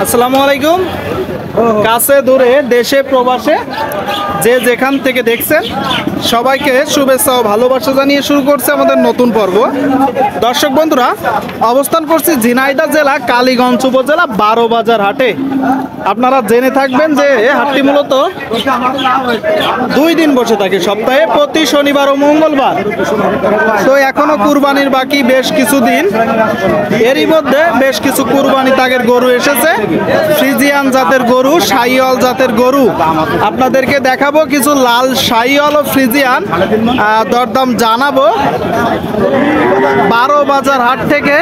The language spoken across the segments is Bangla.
আসসালামু আলাইকুম। কাছে দূরে দেশে প্রবাসে যে যেখান থেকে দেখছেন সবাইকে শুভেচ্ছা ও ভালোবাসা জানিয়ে শুরু করছে আমাদের নতুন পর্ব। দর্শক বন্ধুরা, অবস্থান করছি ঝিনাইদহ জেলা কালীগঞ্জ উপজেলা 12 বাজার হাটে। আপনারা জেনে থাকবেন যে হাটটি মূলত 2 দিন বসে থাকে সপ্তাহে, প্রতি শনিবার ও মঙ্গলবার। তো এখনো কুরবানির বাকি বেশ কিছুদিন, এরই মধ্যে বেশ কিছু কুরবানি তাগের গরু এসেছে। ফ্রিজিয়ান জাতের গরু, শাহিওয়াল জাতের গরু আপনাদেরকে দেখাবো। কিছু লাল শাহিওয়াল ও ফ্রিজিয়ান দরদাম জানাবো। 12 বাজার হাট থেকে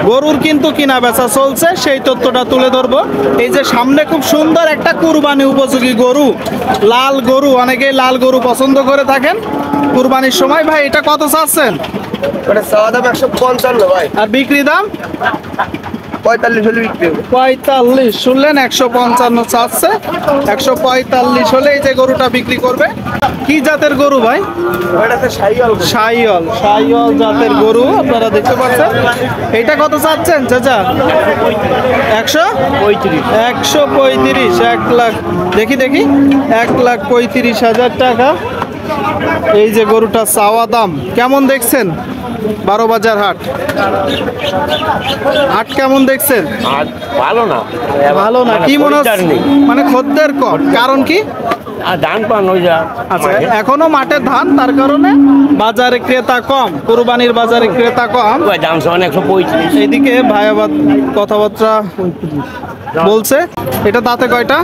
গরুর কিন্তু কিনা বেচা চলছে, সেই তথ্যটা তুলে ধরবো। এই যে সামনে খুব সুন্দর একটা কুরবানি উপযোগী গরু, লাল গরু। অনেকেই লাল গরু পছন্দ করে থাকেন কুরবানির সময়। ভাই এটা কত চাচ্ছেন? ওটা চাওয়া দাম 155 ভাই, আর বিক্রি দাম 45 হলে বিক্রি হবে। 45 শুনলেন, 155 চাচ্ছে। 145 হলে এই যে গরুটা বিক্রি করবে। কি জাতের গরু ভাই? ওটাতে শাহিওয়াল শাহিওয়াল জাতের গরু আপনারা দেখতে পাচ্ছেন। এইটা কত চাচ্ছেন চাচা? 135। 1 লাখ, দেখি 1,35,000 টাকা এই যে গরুটা চাওয়া দাম। কেমন দেখছেন 12 বাজার হাট কেমন দেখছেন? ভালো না, ভালো না? কি মনে হচ্ছে? মানে খদ্দের কম, কারণ কি? আর ধান পান হয়ে যা। আচ্ছা, এখনো মাঠে ধান, তার কারণে বাজারে ক্রেতা কম, কুরবানির বাজারে ক্রেতা কম। দাম সমান 135। এইদিকে ভাইয়াবাদ কথাবার্তা বলছে। এটা দাঁতে কয়টা?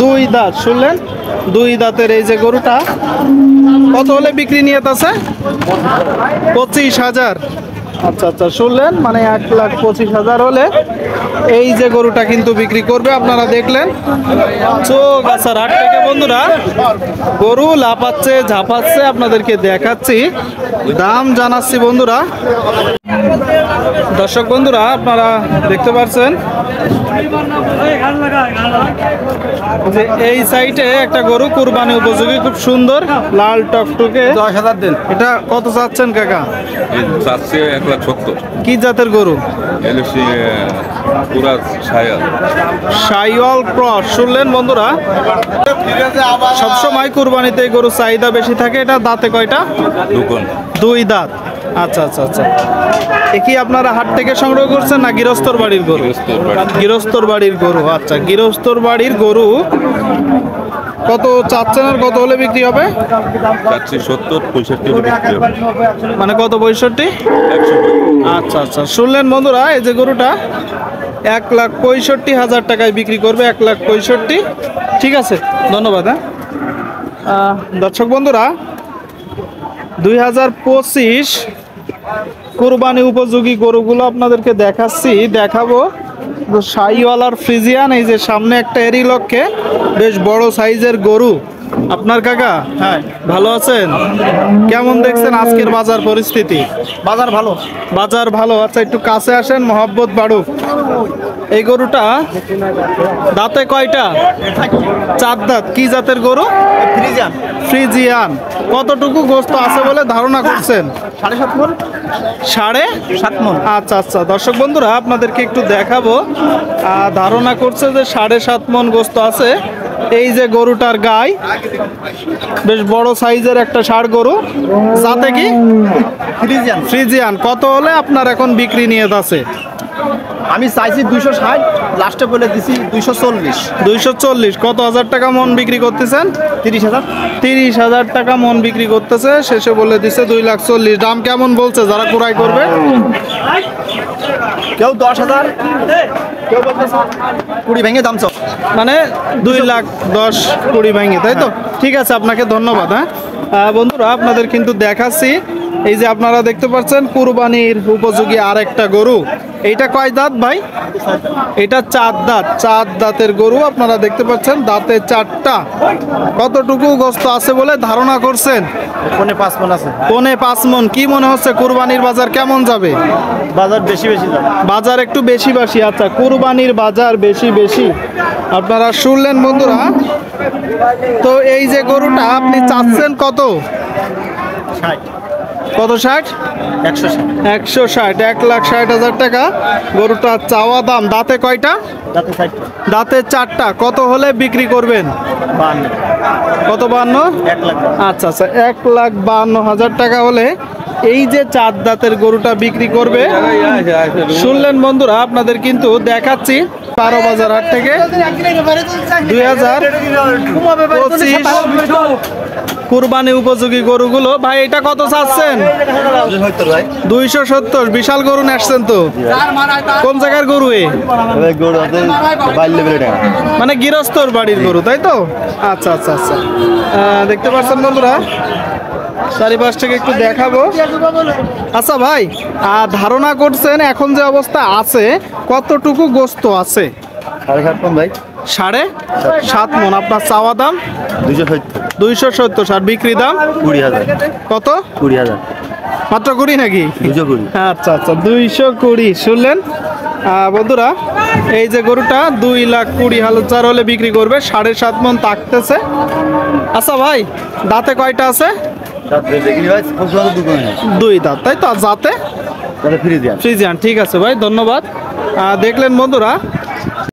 2 দাঁত। শুনলেন, 2 দাঁতের এই যে গরুটা কত হলে বিক্রি নিয়ত আছে? 25,000। আচ্ছা, শুনলেন, মানে 1,25,000 হলে এই যে গরুটা কিন্তু বিক্রি করবে। আপনারা দেখলেন চৌগাছার হাট থেকে বন্ধুরা গরু লাফাচ্ছে ঝাঁপাচ্ছে, আপনাদেরকে দেখাচ্ছি, দাম জানাচ্ছি বন্ধুরা। দর্শক বন্ধুরা, আপনারা দেখতে পাচ্ছেন যে এই সাইডে একটা গরু কুরবানি উপযোগী, খুব সুন্দর লাল টকটকে। 10,000 দেন। এটা কত চাচ্ছেন কাকা? চাচ্ছে 1,70,000। কি জাতের গরু? এলসি পুরা শাহিওয়াল ক্রস। শুনলেন বন্ধুরা, সবসময় কুরবানিতে এই গরুর চাহিদা বেশি থাকে। এটা দাঁতে কয়টা? 2 দাঁত। আচ্ছা। এ কি আপনারা হাট থেকে সংগ্রহ করছেন না গৃহস্থর বাড়ির গরু? গৃহস্থর বাড়ির গরু। আচ্ছা, গৃহস্থর বাড়ির গরু কত চাচ্ছেন আর কত হলে বিক্রি হবে? চাচ্ছি 70-65 বিক্রি হবে। মানে কত? 65। 100। আচ্ছা, শুনলেন বন্ধুরা, এই যে গরুটা 1,65,000 টাকায় বিক্রি করবে। 1,65,000। ঠিক আছে, ধন্যবাদ। দর্শক বন্ধুরা, 2025 কুরবানি উপযোগী গরুগুলো আপনাদেরকে দেখাবো। শাহিওয়াল আর ফ্রিজিয়ান। এই যে সামনে একটা এরই লক্ষ্যে বেশ বড় সাইজের গরু। আপনার কাকা? হ্যাঁ, ভালো আছেন? কেমন দেখছেন আজকের বাজার পরিস্থিতি? বাজার ভালো। আচ্ছা, একটু কাছে আসেন, মহব্বত বাড়ুক। এই গরুটা দাঁতে কয়টা? 4 দাঁত। কি জাতের গরু? ফ্রিজিয়ান। কতটুকু গোস্ত আছে বলে ধারণা করছেন? 7.5 মণ। আচ্ছা, দর্শক বন্ধুরা, আপনাদেরকে একটু দেখাবো। ধারণা করছে যে 7.5 মণ গোস্ত আছে। এই যে গরুটার গায়ে বেশ বড় সাইজের একটা ষাঁড় গরু। যাতে কি? ফ্রিজিয়ান। কত হলে আপনার এখন বিক্রি নিয়ত আছে? আমি চাইছি 260, লাস্টে বলে দিছি 240। 240। কত হাজার টাকা মন বিক্রি করতেছেন? 30,000। 30,000 টাকা মন বিক্রি করতেছে, শেষে বলে দিছে 2,40,000। দাম কেমন বলছে যারা ক্রয় করবে? কেউ 10,000, কেউ বলতেছে 20 ভেঙে দাম চাও। মানে 2,10,20,20 ভেঙে, তাই তো? ঠিক আছে, আপনাকে ধন্যবাদ। বন্ধুরা, আপনাদের কিন্তু দেখাচ্ছি, এই যে আপনারা দেখতে পাচ্ছেন কুরবানির উপযোগী আর একটা গরু। এইটা কয় দাঁত ভাই? এটা 4 দাঁত। 4 দাঁতের গরু আপনারা দেখতে পাচ্ছেন, দাঁতে 4টা। কতটুকু গোস্ত আছে বলে ধারণা করছেন? 5 মণ আছে। 5 মণ। কি মনে হচ্ছে কুরবানির বাজার কেমন যাবে? বাজার বেশি যাবে। বাজার একটু বেশি। আচ্ছা, কুরবানির বাজার বেশি। আপনারা শুনলেন বন্ধুরা। তো এই যে গরুটা আপনি চাচ্ছেন কত? কত 60? 160, 1,60,000 টাকা গরুটা চাওয়া দাম। দাঁতে কয়টা? দাঁতে 4টা। কত হলে বিক্রি করবেন? কত? 52? আচ্ছা আচ্ছা, 1,52,000 টাকা হলে এই যে 4 দাঁতের গরুটা বিক্রি করবে। শুনলেন বন্ধুরা, আপনাদের কিন্তু দেখাচ্ছি 12 বাজার হাট থেকে 2025 কুরবানি উপযোগী গরুগুলো। ভাই এটা কত চাচ্ছেন? 270। বিশাল গরু আসছেন তো। কোন জায়গার গরু এ? মানে গৃহস্থর বাড়ির গরু, তাই তো? আচ্ছা আচ্ছা আচ্ছা, দেখতে পাচ্ছেন বন্ধুরা, চারিপাশ থেকে একটু দেখাবো। আচ্ছা ভাই, ধারণা করছেন এখন যে অবস্থা আছে কতটুকু গোস্ত আছে? 7.5 মণ। আপনার চাওয়া দাম? 270। আর বিক্রি দাম? 20,000। কত? 20,000। মাত্র 20 নাকি? 220। আচ্ছা আচ্ছা, 220 শুনলেন বন্ধুরা। এই যে গরুটা 2,20,000 হলে বিক্রি করবে, 7.5 মণ থাকতেছে। আচ্ছা ভাই, দাঁতে কয়টা আছে? 2 দাঁত, তাই তো? আর যাতে? ফ্রিজিয়ান। ঠিক আছে ভাই, ধন্যবাদ। দেখলেন বন্ধুরা,